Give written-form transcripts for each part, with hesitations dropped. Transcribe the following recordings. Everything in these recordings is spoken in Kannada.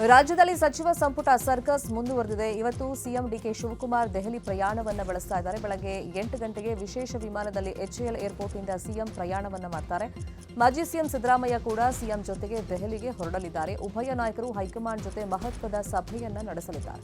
ರಾಜ್ಯದಲ್ಲಿ ಸಚಿವ ಸಂಪುಟ ಸರ್ಕಸ್ ಮುಂದುವರೆದಿದೆ. ಇವತ್ತು ಸಿಎಂ ಡಿಕೆ ಶಿವಕುಮಾರ್ ದೆಹಲಿ ಪ್ರಯಾಣವನ್ನು ಬೆಳೆಸ್ತಾ ಇದ್ದಾರೆ. ಬೆಳಗ್ಗೆ 8 ಗಂಟೆಗೆ ವಿಶೇಷ ವಿಮಾನದಲ್ಲಿ ಎಚ್ಎಎಲ್ ಏರ್ಪೋರ್ಟ್ನಿಂದ ಸಿಎಂ ಪ್ರಯಾಣವನ್ನು ಮಾಡ್ತಾರೆ. ಮಾಜಿ ಸಿಎಂ ಸಿದ್ದರಾಮಯ್ಯ ಕೂಡ ಸಿಎಂ ಜೊತೆಗೆ ದೆಹಲಿಗೆ ಹೊರಡಲಿದ್ದಾರೆ. ಉಭಯ ನಾಯಕರು ಹೈಕಮಾಂಡ್ ಜೊತೆ ಮಹತ್ವದ ಸಭೆಯನ್ನ ನಡೆಸಲಿದ್ದಾರೆ.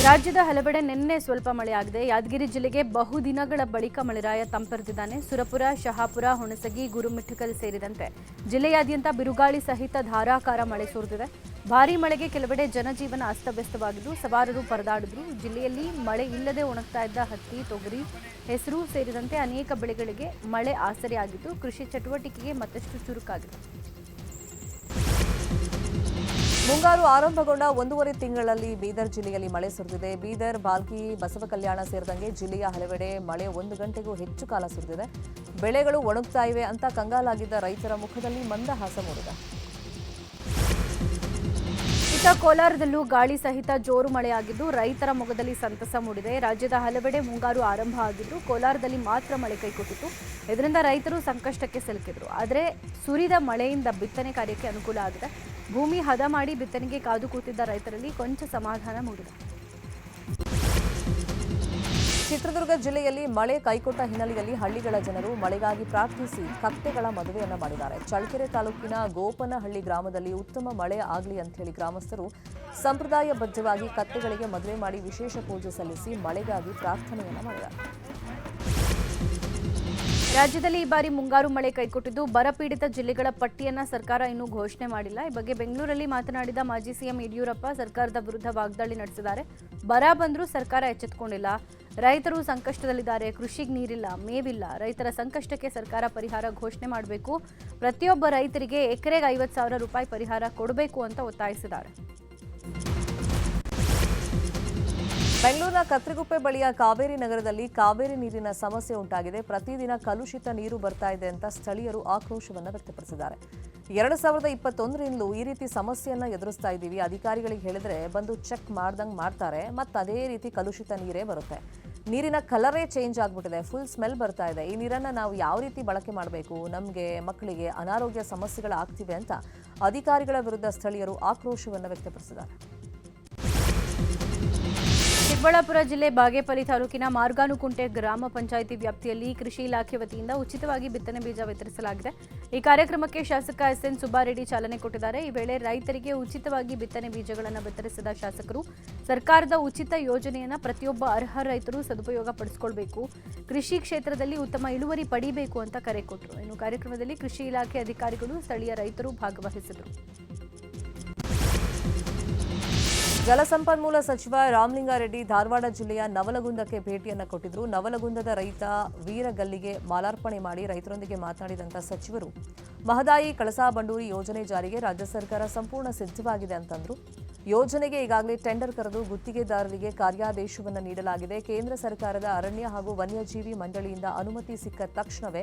ರಾಜ್ಯದ ಹಲವೆಡೆ ನಿನ್ನೆ ಸ್ವಲ್ಪ ಮಳೆಯಾಗಿದೆ. ಯಾದಗಿರಿ ಜಿಲ್ಲೆಗೆ ಬಹುದಿನಗಳ ಬಳಿಕ ಮಳೆರಾಯ ತಂಪೆರೆದಿದ್ದಾನೆ. ಸುರಪುರ, ಶಹಾಪುರ, ಹುಣಸಗಿ, ಗುರುಮಿಠಕಲ್ ಸೇರಿದಂತೆ ಜಿಲ್ಲೆಯಾದ್ಯಂತ ಬಿರುಗಾಳಿ ಸಹಿತ ಧಾರಾಕಾರ ಮಳೆ ಸುರಿದಿದೆ. ಭಾರೀ ಮಳೆಗೆ ಕೆಲವೆಡೆ ಜನಜೀವನ ಅಸ್ತವ್ಯಸ್ತವಾಗಿದ್ದು ಸವಾರರು ಪರದಾಡಿದ್ರು. ಜಿಲ್ಲೆಯಲ್ಲಿ ಮಳೆ ಇಲ್ಲದೆ ಒಣಗ್ತಾ ಇದ್ದ ಹತ್ತಿ, ತೊಗರಿ, ಹೆಸರು ಸೇರಿದಂತೆ ಅನೇಕ ಬೆಳೆಗಳಿಗೆ ಮಳೆ ಆಸರೆಯಾಗಿದ್ದು ಕೃಷಿ ಚಟುವಟಿಕೆಗೆ ಮತ್ತಷ್ಟು ಚುರುಕಾಗಿದೆ. ಮುಂಗಾರು ಆರಂಭಗೊಂಡ 1.5 ತಿಂಗಳಲ್ಲಿ ಬೀದರ್ ಜಿಲ್ಲೆಯಲ್ಲಿ ಮಳೆ ಸುರಿದಿದೆ. ಬೀದರ್, ಬಾಲ್ಕಿ, ಬಸವಕಲ್ಯಾಣ ಸೇರಿದಂತೆ ಜಿಲ್ಲೆಯ ಹಲವೆಡೆ ಮಳೆ 1 ಗಂಟೆಗೂ ಹೆಚ್ಚು ಕಾಲ ಸುರಿದಿದೆ. ಬೆಳೆಗಳು ಒಣಗ್ತಾ ಇವೆ ಅಂತ ಕಂಗಾಲಾಗಿದ್ದ ರೈತರ ಮುಖದಲ್ಲಿ ಮಂದಹಾಸ ಮೂಡಿದೆ. ಇತ್ತ ಕೋಲಾರದಲ್ಲೂ ಗಾಳಿ ಸಹಿತ ಜೋರು ಮಳೆಯಾಗಿದ್ದು ರೈತರ ಮೊಗದಲ್ಲಿ ಸಂತಸ ಮೂಡಿದೆ. ರಾಜ್ಯದ ಹಲವೆಡೆ ಮುಂಗಾರು ಆರಂಭ ಆಗಿದ್ದು ಕೋಲಾರದಲ್ಲಿ ಮಾತ್ರ ಮಳೆ ಕೈಕೊಟ್ಟಿತ್ತು. ಇದರಿಂದ ರೈತರು ಸಂಕಷ್ಟಕ್ಕೆ ಸಿಲುಕಿದ್ರು. ಆದರೆ ಸುರಿದ ಮಳೆಯಿಂದ ಬಿತ್ತನೆ ಕಾರ್ಯಕ್ಕೆ ಅನುಕೂಲ ಆಗಿದೆ. ಭೂಮಿ ಹದ ಮಾಡಿ ಬಿತ್ತನೆಗೆ ಕಾದು ಕೂತಿದ್ದ ರೈತರಲ್ಲಿ ಕೊಂಚ ಸಮಾಧಾನ ಮೂಡಿದೆ. ಚಿತ್ರದುರ್ಗ ಜಿಲ್ಲೆಯಲ್ಲಿ ಮಳೆ ಕೈಕೊಟ್ಟ ಹಿನ್ನೆಲೆಯಲ್ಲಿ ಹಳ್ಳಿಗಳ ಜನರು ಮಳೆಗಾಗಿ ಪ್ರಾರ್ಥಿಸಿ ಕತ್ತೆಗಳ ಮದುವೆಯನ್ನ ಮಾಡಿದ್ದಾರೆ. ಚಳ್ಳಕೆರೆ ತಾಲೂಕಿನ ಗೋಪನಹಳ್ಳಿ ಗ್ರಾಮದಲ್ಲಿ ಉತ್ತಮ ಮಳೆ ಆಗಲಿ ಅಂತ ಹೇಳಿ ಗ್ರಾಮಸ್ಥರು ಸಂಪ್ರದಾಯಬದ್ಧವಾಗಿ ಕತ್ತೆಗಳಿಗೆ ಮದುವೆ ಮಾಡಿ ವಿಶೇಷ ಪೂಜೆ ಸಲ್ಲಿಸಿ ಮಳೆಗಾಗಿ ಪ್ರಾರ್ಥನೆಯನ್ನ ಮಾಡಿದ್ದಾರೆ. ರಾಜ್ಯದಲ್ಲಿ ಈ ಬಾರಿ ಮುಂಗಾರು ಮಳೆ ಕೈಕೊಟ್ಟಿದ್ದು ಬರಪೀಡಿತ ಜಿಲ್ಲೆಗಳ ಪಟ್ಟಿಯನ್ನ ಸರ್ಕಾರ ಇನ್ನೂ ಘೋಷಣೆ ಮಾಡಿಲ್ಲ. ಈ ಬಗ್ಗೆ ಬೆಂಗಳೂರಲ್ಲಿ ಮಾತನಾಡಿದ ಮಾಜಿ ಸಿಎಂ ಯಡಿಯೂರಪ್ಪ ಸರ್ಕಾರದ ವಿರುದ್ಧ ವಾಗ್ದಾಳಿ ನಡೆಸಿದ್ದಾರೆ. ಬರ ಬಂದರೂ ಸರ್ಕಾರ ಎಚ್ಚೆತ್ತುಕೊಂಡಿಲ್ಲ. ರೈತರು ಸಂಕಷ್ಟದಲ್ಲಿದ್ದಾರೆ. ಕೃಷಿಗೆ ನೀರಿಲ್ಲ, ಮೇವಿಲ್ಲ. ರೈತರ ಸಂಕಷ್ಟಕ್ಕೆ ಸರ್ಕಾರ ಪರಿಹಾರ ಘೋಷಣೆ ಮಾಡಬೇಕು. ಪ್ರತಿಯೊಬ್ಬ ರೈತರಿಗೆ ಎಕರೆಗೆ 50,000 ರೂಪಾಯಿ ಪರಿಹಾರ ಕೊಡಬೇಕು ಅಂತ ಒತ್ತಾಯಿಸಿದ್ದಾರೆ. ಬೆಂಗಳೂರಿನ ಕತ್ರಿಗುಪ್ಪೆ ಬಳಿಯ ಕಾವೇರಿ ನಗರದಲ್ಲಿ ಕಾವೇರಿ ನೀರಿನ ಸಮಸ್ಯೆ ಉಂಟಾಗಿದೆ. ಪ್ರತಿದಿನ ಕಲುಷಿತ ನೀರು ಬರ್ತಾ ಇದೆ ಅಂತ ಸ್ಥಳೀಯರು ಆಕ್ರೋಶವನ್ನು ವ್ಯಕ್ತಪಡಿಸಿದ್ದಾರೆ. 2021ರಿಂದಲೂ ಈ ರೀತಿ ಸಮಸ್ಯೆಯನ್ನ ಎದುರಿಸ್ತಾ ಇದ್ದೀವಿ. ಅಧಿಕಾರಿಗಳಿಗೆ ಹೇಳಿದ್ರೆ ಬಂದು ಚೆಕ್ ಮಾಡ್ದಂಗೆ ಮಾಡ್ತಾರೆ, ಮತ್ತು ಅದೇ ರೀತಿ ಕಲುಷಿತ ನೀರೇ ಬರುತ್ತೆ. ನೀರಿನ ಕಲರೇ ಚೇಂಜ್ ಆಗಿಬಿಟ್ಟಿದೆ. ಫುಲ್ ಸ್ಮೆಲ್ ಬರ್ತಾ ಇದೆ. ಈ ನೀರನ್ನು ನಾವು ಯಾವ ರೀತಿ ಬಳಕೆ ಮಾಡಬೇಕು? ನಮಗೆ ಮಕ್ಕಳಿಗೆ ಅನಾರೋಗ್ಯ ಸಮಸ್ಯೆಗಳಾಗ್ತಿವೆ ಅಂತ ಅಧಿಕಾರಿಗಳ ವಿರುದ್ಧ ಸ್ಥಳೀಯರು ಆಕ್ರೋಶವನ್ನು ವ್ಯಕ್ತಪಡಿಸಿದ್ದಾರೆ. ಚಿಕ್ಕಬಳ್ಳಾಪುರ ಜಿಲ್ಲೆ ಬಾಗೇಪಲ್ಲಿ ತಾಲೂಕಿನ ಮಾರ್ಗಾನುಕುಂಟೆ ಗ್ರಾಮ ಪಂಚಾಯಿತಿ ವ್ಯಾಪ್ತಿಯಲ್ಲಿ ಕೃಷಿ ಇಲಾಖೆ ವತಿಯಿಂದ ಉಚಿತವಾಗಿ ಬಿತ್ತನೆ ಬೀಜ ವಿತರಿಸಲಾಗಿದೆ. ಈ ಕಾರ್ಯಕ್ರಮಕ್ಕೆ ಶಾಸಕ ಎಸ್ಎನ್ ಸುಬ್ಬಾರೆಡ್ಡಿ ಚಾಲನೆ ಕೊಟ್ಟಿದ್ದಾರೆ. ಈ ವೇಳೆ ರೈತರಿಗೆ ಉಚಿತವಾಗಿ ಬಿತ್ತನೆ ಬೀಜಗಳನ್ನು ವಿತರಿಸಿದ ಶಾಸಕರು ಸರ್ಕಾರದ ಉಚಿತ ಯೋಜನೆಯನ್ನು ಪ್ರತಿಯೊಬ್ಬ ಅರ್ಹ ರೈತರು ಸದುಪಯೋಗ ಪಡಿಸಿಕೊಳ್ಳಬೇಕು, ಕೃಷಿ ಕ್ಷೇತ್ರದಲ್ಲಿ ಉತ್ತಮ ಇಳುವರಿ ಪಡೆಯಬೇಕು ಅಂತ ಕರೆ ಕೊಟ್ಟರು. ಇನ್ನು ಕಾರ್ಯಕ್ರಮದಲ್ಲಿ ಕೃಷಿ ಇಲಾಖೆ ಅಧಿಕಾರಿಗಳು, ಸ್ಥಳೀಯ ರೈತರು ಭಾಗವಹಿಸಿದರು. ಜಲಸಂಪನ್ಮೂಲ ಸಚಿವ ರಾಮಲಿಂಗಾರೆಡ್ಡಿ ಧಾರವಾಡ ಜಿಲ್ಲೆಯ ನವಲಗುಂದಕ್ಕೆ ಭೇಟಿಯನ್ನು ಕೊಟ್ಟಿದ್ರು. ನವಲಗುಂದದ ರೈತ ವೀರಗಲ್ಲಿಗೆ ಮಾಲಾರ್ಪಣೆ ಮಾಡಿ ರೈತರೊಂದಿಗೆ ಮಾತನಾಡಿದಂಥ ಸಚಿವರು ಮಹದಾಯಿ ಕಳಸಾ ಬಂಡೂರಿ ಯೋಜನೆ ಜಾರಿಗೆ ರಾಜ್ಯ ಸರ್ಕಾರ ಸಂಪೂರ್ಣ ಸಿದ್ಧವಾಗಿದೆ ಅಂತಂದ್ರು. ಯೋಜನೆಗೆ ಈಗಾಗಲೇ ಟೆಂಡರ್ ಕರೆದು ಗುತ್ತಿಗೆದಾರರಿಗೆ ಕಾರ್ಯಾದೇಶವನ್ನು ನೀಡಲಾಗಿದೆ. ಕೇಂದ್ರ ಸರ್ಕಾರದ ಅರಣ್ಯ ಹಾಗೂ ವನ್ಯಜೀವಿ ಮಂಡಳಿಯಿಂದ ಅನುಮತಿ ಸಿಕ್ಕ ತಕ್ಷಣವೇ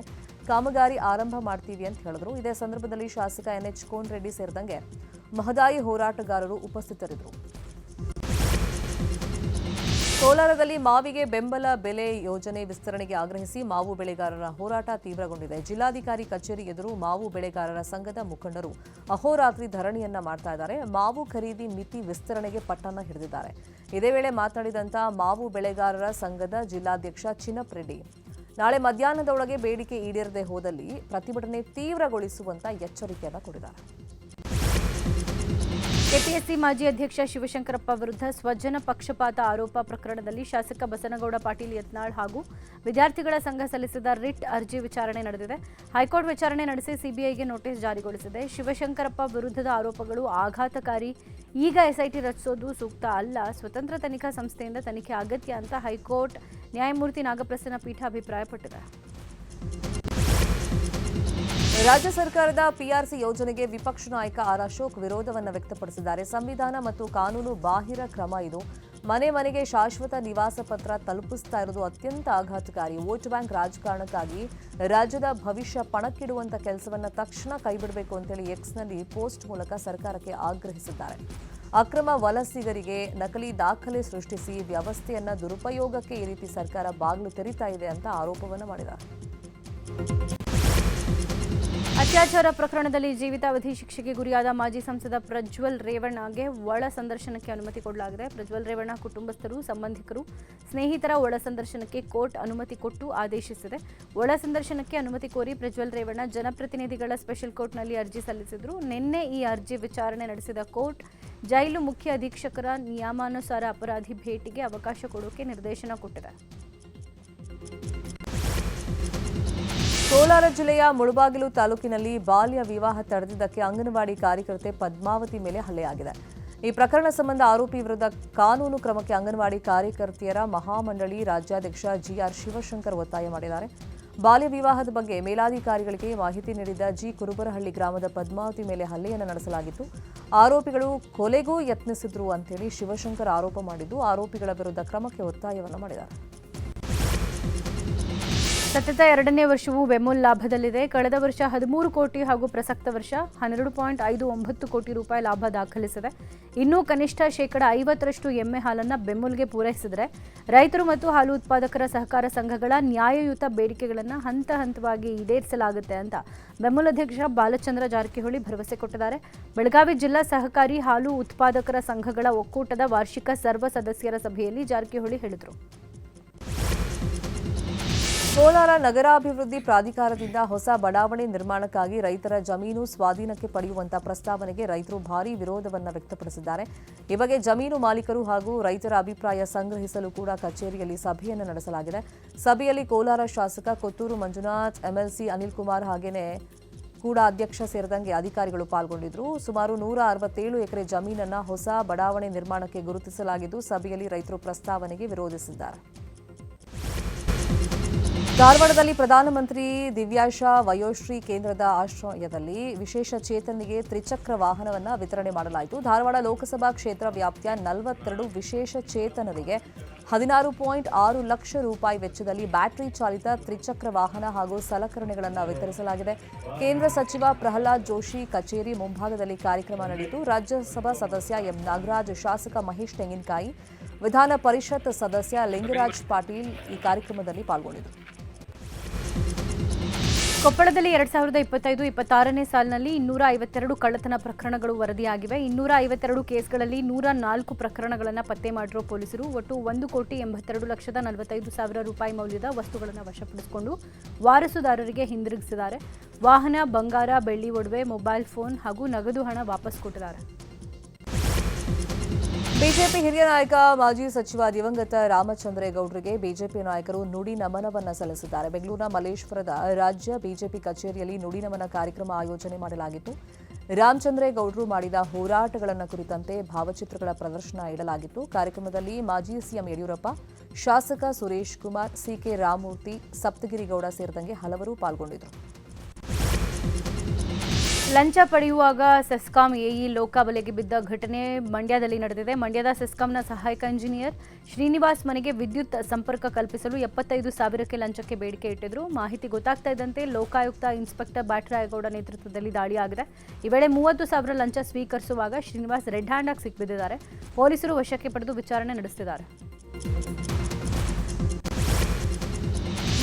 ಕಾಮಗಾರಿ ಆರಂಭ ಮಾಡ್ತೀವಿ ಅಂತ ಹೇಳಿದ್ರು. ಇದೇ ಸಂದರ್ಭದಲ್ಲಿ ಶಾಸಕ ಎನ್ಎಚ್ ಕೋನ್ ರೆಡ್ಡಿ ಸೇರಿದಂಗೆ ಮಹದಾಯಿ ಹೋರಾಟಗಾರರು ಉಪಸ್ಥಿತರಿದ್ದರು. ಕೋಲಾರದಲ್ಲಿ ಮಾವಿಗೆ ಬೆಂಬಲ ಬೆಲೆ ಯೋಜನೆ ವಿಸ್ತರಣೆಗೆ ಆಗ್ರಹಿಸಿ ಮಾವು ಬೆಳೆಗಾರರ ಹೋರಾಟ ತೀವ್ರಗೊಂಡಿದೆ. ಜಿಲ್ಲಾಧಿಕಾರಿ ಕಚೇರಿ ಎದುರು ಮಾವು ಬೆಳೆಗಾರರ ಸಂಘದ ಮುಖಂಡರು ಅಹೋರಾತ್ರಿ ಧರಣಿಯನ್ನ ಮಾಡ್ತಾ ಇದ್ದಾರೆ. ಮಾವು ಖರೀದಿ ಮಿತಿ ವಿಸ್ತರಣೆಗೆ ಪಟ್ಟಣ ಹಿಡಿದಿದ್ದಾರೆ. ಇದೇ ವೇಳೆ ಮಾತನಾಡಿದಂಥ ಮಾವು ಬೆಳೆಗಾರರ ಸಂಘದ ಜಿಲ್ಲಾಧ್ಯಕ್ಷ ಚಿನ್ನಪ್ಪ ರೆಡ್ಡಿ, ನಾಳೆ ಮಧ್ಯಾಹ್ನದೊಳಗೆ ಬೇಡಿಕೆ ಈಡೇರದೆ ಹೋದಲ್ಲಿ ಪ್ರತಿಭಟನೆ ತೀವ್ರಗೊಳಿಸುವಂತ ಎಚ್ಚರಿಕೆಯನ್ನು ಕೊಟ್ಟಿದ್ದಾರೆ. ಕೆಪಿಎಸ್ಸಿ ಮಾಜಿ ಅಧ್ಯಕ್ಷ ಶಿವಶಂಕರಪ್ಪ ವಿರುದ್ಧ ಸ್ವಜನ ಪಕ್ಷಪಾತ ಆರೋಪ ಪ್ರಕರಣದಲ್ಲಿ ಶಾಸಕ ಬಸನಗೌಡ ಪಾಟೀಲ್ ಯತ್ನಾಳ್ ಹಾಗೂ ವಿದ್ಯಾರ್ಥಿಗಳ ಸಂಘ ಸಲ್ಲಿಸಿದ ರಿಟ್ ಅರ್ಜಿ ವಿಚಾರಣೆ ನಡೆದಿದೆ. ಹೈಕೋರ್ಟ್ ವಿಚಾರಣೆ ನಡೆಸಿ ಸಿಬಿಐಗೆ ನೋಟಿಸ್ ಜಾರಿಗೊಳಿಸಿದೆ. ಶಿವಶಂಕರಪ್ಪ ವಿರುದ್ಧದ ಆರೋಪಗಳು ಆಘಾತಕಾರಿ. ಈಗ ಎಸ್ಐಟಿ ರಚಿಸೋದು ಸೂಕ್ತ ಅಲ್ಲ. ಸ್ವತಂತ್ರ ತನಿಖಾ ಸಂಸ್ಥೆಯಿಂದ ತನಿಖೆ ಅಗತ್ಯ ಅಂತ ಹೈಕೋರ್ಟ್ ನ್ಯಾಯಮೂರ್ತಿ ನಾಗಪ್ರಸನ್ನ ಪೀಠ ಅಭಿಪ್ರಾಯಪಟ್ಟಿದೆ. ರಾಜ್ಯ ಸರ್ಕಾರದ ಪಿಆರ್ಸಿ ಯೋಜನೆಗೆ ವಿಪಕ್ಷ ನಾಯಕ ಆರ್ ಅಶೋಕ್ ವಿರೋಧವನ್ನು ವ್ಯಕ್ತಪಡಿಸಿದ್ದಾರೆ. ಸಂವಿಧಾನ ಮತ್ತು ಕಾನೂನು ಬಾಹಿರ ಕ್ರಮ ಇದು. ಮನೆ ಮನೆಗೆ ಶಾಶ್ವತ ನಿವಾಸ ಪತ್ರ ತಲುಪಿಸ್ತಾ ಇರೋದು ಅತ್ಯಂತ ಆಘಾತಕಾರಿ. ವೋಟ್ ಬ್ಯಾಂಕ್ ರಾಜಕಾರಣಕ್ಕಾಗಿ ರಾಜ್ಯದ ಭವಿಷ್ಯ ಪಣಕ್ಕಿಡುವಂತ ಕೆಲಸವನ್ನ ತಕ್ಷಣ ಕೈಬಿಡಬೇಕು ಅಂತೇಳಿ ಎಕ್ಸ್ನಲ್ಲಿ ಪೋಸ್ಟ್ ಮೂಲಕ ಸರ್ಕಾರಕ್ಕೆ ಆಗ್ರಹಿಸಿದ್ದಾರೆ. ಅಕ್ರಮ ವಲಸಿಗರಿಗೆ ನಕಲಿ ದಾಖಲೆ ಸೃಷ್ಟಿಸಿ ವ್ಯವಸ್ಥೆಯನ್ನ ದುರುಪಯೋಗಕ್ಕೆ ಈ ರೀತಿ ಸರ್ಕಾರ ಬಾಗಿಲು ತೆರೀತಾ ಇದೆ ಅಂತ ಆರೋಪವನ್ನು ಮಾಡಿದ್ದಾರೆ. ಅತ್ಯಾಚಾರ ಪ್ರಕರಣದಲ್ಲಿ ಜೀವಿತಾವಧಿ ಶಿಕ್ಷೆಗೆ ಗುರಿಯಾದ ಮಾಜಿ ಸಂಸದ ಪ್ರಜ್ವಲ್ ರೇವಣ್ಣಗೆ ಒಳ ಸಂದರ್ಶನಕ್ಕೆ ಅನುಮತಿ ಕೊಡಲಾಗಿದೆ. ಪ್ರಜ್ವಲ್ ರೇವಣ್ಣ ಕುಟುಂಬಸ್ಥರು, ಸಂಬಂಧಿಕರು, ಸ್ನೇಹಿತರ ಒಳ ಸಂದರ್ಶನಕ್ಕೆ ಕೋರ್ಟ್ ಅನುಮತಿ ಕೊಟ್ಟು ಆದೇಶಿಸಿದೆ. ಒಳ ಸಂದರ್ಶನಕ್ಕೆ ಅನುಮತಿ ಕೋರಿ ಪ್ರಜ್ವಲ್ ರೇವಣ್ಣ ಜನಪ್ರತಿನಿಧಿಗಳ ಸ್ಪೆಷಲ್ ಕೋರ್ಟ್ನಲ್ಲಿ ಅರ್ಜಿ ಸಲ್ಲಿಸಿದರು. ನಿನ್ನೆ ಈ ಅರ್ಜಿ ವಿಚಾರಣೆ ನಡೆಸಿದ ಕೋರ್ಟ್ ಜೈಲು ಮುಖ್ಯ ಅಧೀಕ್ಷಕರ ನಿಯಮಾನುಸಾರ ಅಪರಾಧಿ ಭೇಟಿಗೆ ಅವಕಾಶ ಕೊಡೋಕೆ ನಿರ್ದೇಶನ ಕೊಟ್ಟಿದೆ. ಕೋಲಾರ ಜಿಲ್ಲೆಯ ಮುಳಬಾಗಿಲು ತಾಲೂಕಿನಲ್ಲಿ ಬಾಲ್ಯ ವಿವಾಹ ತಡೆದಿದ್ದಕ್ಕೆ ಅಂಗನವಾಡಿ ಕಾರ್ಯಕರ್ತೆ ಪದ್ಮಾವತಿ ಮೇಲೆ ಹಲ್ಲೆಯಾಗಿದೆ. ಈ ಪ್ರಕರಣ ಸಂಬಂಧ ಆರೋಪಿ ವಿರುದ್ಧ ಕಾನೂನು ಕ್ರಮಕ್ಕೆ ಅಂಗನವಾಡಿ ಕಾರ್ಯಕರ್ತೆಯರ ಮಹಾಮಂಡಳಿ ರಾಜ್ಯಾಧ್ಯಕ್ಷ ಜಿಆರ್ ಶಿವಶಂಕರ್ ಒತ್ತಾಯ ಮಾಡಿದ್ದಾರೆ. ಬಾಲ್ಯ ವಿವಾಹದ ಬಗ್ಗೆ ಮೇಲಾಧಿಕಾರಿಗಳಿಗೆ ಮಾಹಿತಿ ನೀಡಿದ್ದ ಜಿ ಕುರುಬರಹಳ್ಳಿ ಗ್ರಾಮದ ಪದ್ಮಾವತಿ ಮೇಲೆ ಹಲ್ಲೆಯನ್ನು ನಡೆಸಲಾಗಿತ್ತು. ಆರೋಪಿಗಳು ಕೊಲೆಗೂ ಯತ್ನಿಸಿದ್ರು ಅಂತೇಳಿ ಶಿವಶಂಕರ್ ಆರೋಪ ಮಾಡಿದ್ದು, ಆರೋಪಿಗಳ ವಿರುದ್ಧ ಕ್ರಮಕ್ಕೆ ಒತ್ತಾಯವನ್ನು ಮಾಡಿದ್ದಾರೆ. ಸತತ 2ನೇ ವರ್ಷವೂ ಬೆಮೂಲ್ ಲಾಭದಲ್ಲಿದೆ. ಕಳೆದ ವರ್ಷ 13 ಕೋಟಿ ಹಾಗೂ ಪ್ರಸಕ್ತ ವರ್ಷ 12.59 ಕೋಟಿ ರೂಪಾಯಿ ಲಾಭ ದಾಖಲಿಸಿದೆ. ಇನ್ನೂ ಕನಿಷ್ಠ ಶೇಕಡ 50ರಷ್ಟು ಎಮ್ಮೆ ಹಾಲನ್ನು ಬೆಮೂಲ್ಗೆ ಪೂರೈಸಿದರೆ ರೈತರು ಮತ್ತು ಹಾಲು ಉತ್ಪಾದಕರ ಸಹಕಾರ ಸಂಘಗಳ ನ್ಯಾಯಯುತ ಬೇಡಿಕೆಗಳನ್ನು ಹಂತ ಹಂತವಾಗಿ ಈಡೇರಿಸಲಾಗುತ್ತೆ ಅಂತ ಬೆಮೂಲ್ ಅಧ್ಯಕ್ಷ ಬಾಲಚಂದ್ರ ಜಾರಕಿಹೊಳಿ ಭರವಸೆ ಕೊಟ್ಟಿದ್ದಾರೆ. ಬೆಳಗಾವಿ ಜಿಲ್ಲಾ ಸಹಕಾರಿ ಹಾಲು ಉತ್ಪಾದಕರ ಸಂಘಗಳ ಒಕ್ಕೂಟದ ವಾರ್ಷಿಕ ಸರ್ವ ಸದಸ್ಯರ ಸಭೆಯಲ್ಲಿ ಜಾರಕಿಹೊಳಿ ಹೇಳಿದರು. ಕೋಲಾರ ನಗರಾಭಿವೃದ್ಧಿ ಪ್ರಾಧಿಕಾರದಿಂದ ಹೊಸ ಬಡಾವಣೆ ನಿರ್ಮಾಣಕ್ಕಾಗಿ ರೈತರ ಜಮೀನು ಸ್ವಾಧೀನಕ್ಕೆ ಪಡೆಯುವಂತಹ ಪ್ರಸ್ತಾವನೆಗೆ ರೈತರು ಭಾರೀ ವಿರೋಧವನ್ನು ವ್ಯಕ್ತಪಡಿಸಿದ್ದಾರೆ. ಈ ಬಗ್ಗೆ ಜಮೀನು ಮಾಲೀಕರು ಹಾಗೂ ರೈತರ ಅಭಿಪ್ರಾಯ ಸಂಗ್ರಹಿಸಲು ಕೂಡ ಕಚೇರಿಯಲ್ಲಿ ಸಭೆಯನ್ನು ನಡೆಸಲಾಗಿದೆ. ಸಭೆಯಲ್ಲಿ ಕೋಲಾರ ಶಾಸಕ ಕೊತ್ತೂರು ಮಂಜುನಾಥ್, ಎಂಎಲ್ಸಿ ಅನಿಲ್ ಕುಮಾರ್ ಹಾಗೇನೆ ಕೂಡ ಅಧ್ಯಕ್ಷ ಸೇರಿದಂತೆ ಅಧಿಕಾರಿಗಳು ಪಾಲ್ಗೊಂಡಿದ್ದರು. ಸುಮಾರು 167 ಎಕರೆ ಜಮೀನನ್ನು ಹೊಸ ಬಡಾವಣೆ ನಿರ್ಮಾಣಕ್ಕೆ ಗುರುತಿಸಲಾಗಿದ್ದು, ಸಭೆಯಲ್ಲಿ ರೈತರು ಪ್ರಸ್ತಾವನೆಗೆ ವಿರೋಧಿಸಿದ್ದಾರೆ. ಧಾರವಾಡದಲ್ಲಿ ಪ್ರಧಾನಮಂತ್ರಿ ದಿವ್ಯಾಶಾ ವಯೋಶ್ರೀ ಕೇಂದ್ರದ ಆಶ್ರಯದಲ್ಲಿ ವಿಶೇಷ ಚೇತನರಿಗೆ ತ್ರಿಚಕ್ರ ವಾಹನವನ್ನು ವಿತರಣೆ ಮಾಡಲಾಯಿತು. ಧಾರವಾಡ ಲೋಕಸಭಾ ಕ್ಷೇತ್ರ ವ್ಯಾಪ್ತಿಯ 42 ವಿಶೇಷ ಚೇತನರಿಗೆ 16.6 ಲಕ್ಷ ರೂಪಾಯಿ ವೆಚ್ಚದಲ್ಲಿ ಬ್ಯಾಟರಿ ಚಾಲಿತ ತ್ರಿಚಕ್ರ ವಾಹನ ಹಾಗೂ ಸಲಕರಣೆಗಳನ್ನು ವಿತರಿಸಲಾಗಿದೆ. ಕೇಂದ್ರ ಸಚಿವ ಪ್ರಹ್ಲಾದ್ ಜೋಶಿ ಕಚೇರಿ ಮುಂಭಾಗದಲ್ಲಿ ಕಾರ್ಯಕ್ರಮ ನಡೆಯಿತು. ರಾಜ್ಯಸಭಾ ಸದಸ್ಯ ಎಂ ನಾಗರಾಜ್, ಶಾಸಕ ಮಹೇಶ್ ತೆಂಗಿನಕಾಯಿ, ವಿಧಾನ ಪರಿಷತ್ ಸದಸ್ಯ ಲಿಂಗರಾಜ್ ಪಾಟೀಲ್ ಈ ಕಾರ್ಯಕ್ರಮದಲ್ಲಿ ಪಾಲ್ಗೊಂಡಿದ್ದರು. ಕೊಪ್ಪಳದಲ್ಲಿ 2025-26ನೇ ಸಾಲಿನಲ್ಲಿ 252 ಕಳ್ಳತನ ಪ್ರಕರಣಗಳು ವರದಿಯಾಗಿವೆ. 252 ಕೇಸ್ಗಳಲ್ಲಿ 104 ಪ್ರಕರಣಗಳನ್ನು ಪತ್ತೆ ಮಾಡಿರುವ ಪೊಲೀಸರು ಒಟ್ಟು 1,82,45,000 ರೂಪಾಯಿ ಮೌಲ್ಯದ ವಸ್ತುಗಳನ್ನು ವಶಪಡಿಸಿಕೊಂಡು ವಾರಸುದಾರರಿಗೆ ಹಿಂದಿರುಗಿಸಿದ್ದಾರೆ. ವಾಹನ, ಬಂಗಾರ, ಬೆಳ್ಳಿ ಒಡವೆ, ಮೊಬೈಲ್ ಫೋನ್ ಹಾಗೂ ನಗದು ಹಣ ವಾಪಸ್ ಕೊಟ್ಟಿದ್ದಾರೆ. ಬಿಜೆಪಿ ಹಿರಿಯ ನಾಯಕ ಮಾಜಿ ಸಚಿವ ದಿವಂಗತ ರಾಮಚಂದ್ರೇಗೌಡರಿಗೆ ಬಿಜೆಪಿ ನಾಯಕರು ನುಡಿ ನಮನವನ್ನು ಸಲ್ಲಿಸಿದ್ದಾರೆ. ಬೆಂಗಳೂರಿನ ಮಲ್ಲೇಶ್ವರದ ರಾಜ್ಯ ಬಿಜೆಪಿ ಕಚೇರಿಯಲ್ಲಿ ನುಡಿ ನಮನ ಕಾರ್ಯಕ್ರಮ ಆಯೋಜನೆ ಮಾಡಲಾಗಿತ್ತು. ರಾಮಚಂದ್ರೇಗೌಡರು ಮಾಡಿದ ಹೋರಾಟಗಳನ್ನು ಕುರಿತಂತೆ ಭಾವಚಿತ್ರಗಳ ಪ್ರದರ್ಶನ ಇಡಲಾಗಿತ್ತು. ಕಾರ್ಯಕ್ರಮದಲ್ಲಿ ಮಾಜಿ ಸಿಎಂ ಯಡಿಯೂರಪ್ಪ, ಶಾಸಕ ಸುರೇಶ್ ಕುಮಾರ್, ಸಿಕೆ ರಾಮಮೂರ್ತಿ, ಸಪ್ತಗಿರಿಗೌಡ ಸೇರಿದಂತೆ ಹಲವರು ಪಾಲ್ಗೊಂಡಿದ್ದರು. ಲಂಚ ಪಡೆಯುವಾಗ ಸೆಸ್ಕಾಂ ಎಇ ಲೋಕಾಬಲೆಗೆ ಬಿದ್ದ ಘಟನೆ ಮಂಡ್ಯದಲ್ಲಿ ನಡೆದಿದೆ. ಮಂಡ್ಯದ ಸೆಸ್ಕಾಂನ ಸಹಾಯಕ ಇಂಜಿನಿಯರ್ ಶ್ರೀನಿವಾಸ್ ಮನೆಗೆ ವಿದ್ಯುತ್ ಸಂಪರ್ಕ ಕಲ್ಪಿಸಲು 75,000ಕ್ಕೆ ಲಂಚಕ್ಕೆ ಬೇಡಿಕೆ ಇಟ್ಟಿದ್ರು. ಮಾಹಿತಿ ಗೊತ್ತಾಗ್ತಾ ಇದ್ದಂತೆ ಲೋಕಾಯುಕ್ತ ಇನ್ಸ್ಪೆಕ್ಟರ್ ಬ್ಯಾಟರಾಯಗೌಡ ನೇತೃತ್ವದಲ್ಲಿ ದಾಳಿಯಾಗಿದೆ. ಈ ವೇಳೆ 30,000 ಲಂಚ ಸ್ವೀಕರಿಸುವಾಗ ಶ್ರೀನಿವಾಸ್ ರೆಡ್ ಹ್ಯಾಂಡ್ ಆಗಿ ಸಿಕ್ಬಿದ್ದಿದ್ದಾರೆ. ಪೊಲೀಸರು ವಶಕ್ಕೆ ಪಡೆದು ವಿಚಾರಣೆ ನಡೆಸುತ್ತಿದ್ದಾರೆ.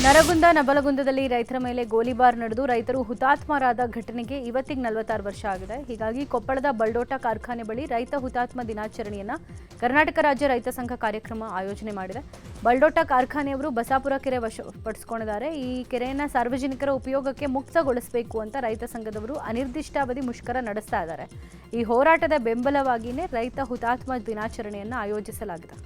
ನರಗುಂದ ನಬಲಗುಂದದಲ್ಲಿ ರೈತರ ಮೇಲೆ ಗೋಲಿಬಾರ್ ನಡೆದು ರೈತರು ಹುತಾತ್ಮರಾದ ಘಟನೆಗೆ ಇವತ್ತಿಗೆ 46 ವರ್ಷ ಆಗಿದೆ. ಹೀಗಾಗಿ ಕೊಪ್ಪಳದ ಬಲ್ಡೋಟ ಕಾರ್ಖಾನೆ ಬಳಿ ರೈತ ಹುತಾತ್ಮ ದಿನಾಚರಣೆಯನ್ನು ಕರ್ನಾಟಕ ರಾಜ್ಯ ರೈತ ಸಂಘ ಕಾರ್ಯಕ್ರಮ ಆಯೋಜನೆ ಮಾಡಿದೆ. ಬಲ್ಡೋಟ ಕಾರ್ಖಾನೆಯವರು ಬಸಾಪುರ ಕೆರೆ ವಶಪಡಿಸಿಕೊಂಡಿದ್ದಾರೆ. ಈ ಕೆರೆಯನ್ನು ಸಾರ್ವಜನಿಕರ ಉಪಯೋಗಕ್ಕೆ ಮುಕ್ತಗೊಳಿಸಬೇಕು ಅಂತ ರೈತ ಸಂಘದವರು ಅನಿರ್ದಿಷ್ಟಾವಧಿ ಮುಷ್ಕರ ನಡೆಸ್ತಾ ಇದ್ದಾರೆ. ಈ ಹೋರಾಟದ ಬೆಂಬಲವಾಗಿಯೇ ರೈತ ಹುತಾತ್ಮ ದಿನಾಚರಣೆಯನ್ನು ಆಯೋಜಿಸಲಾಗಿದೆ.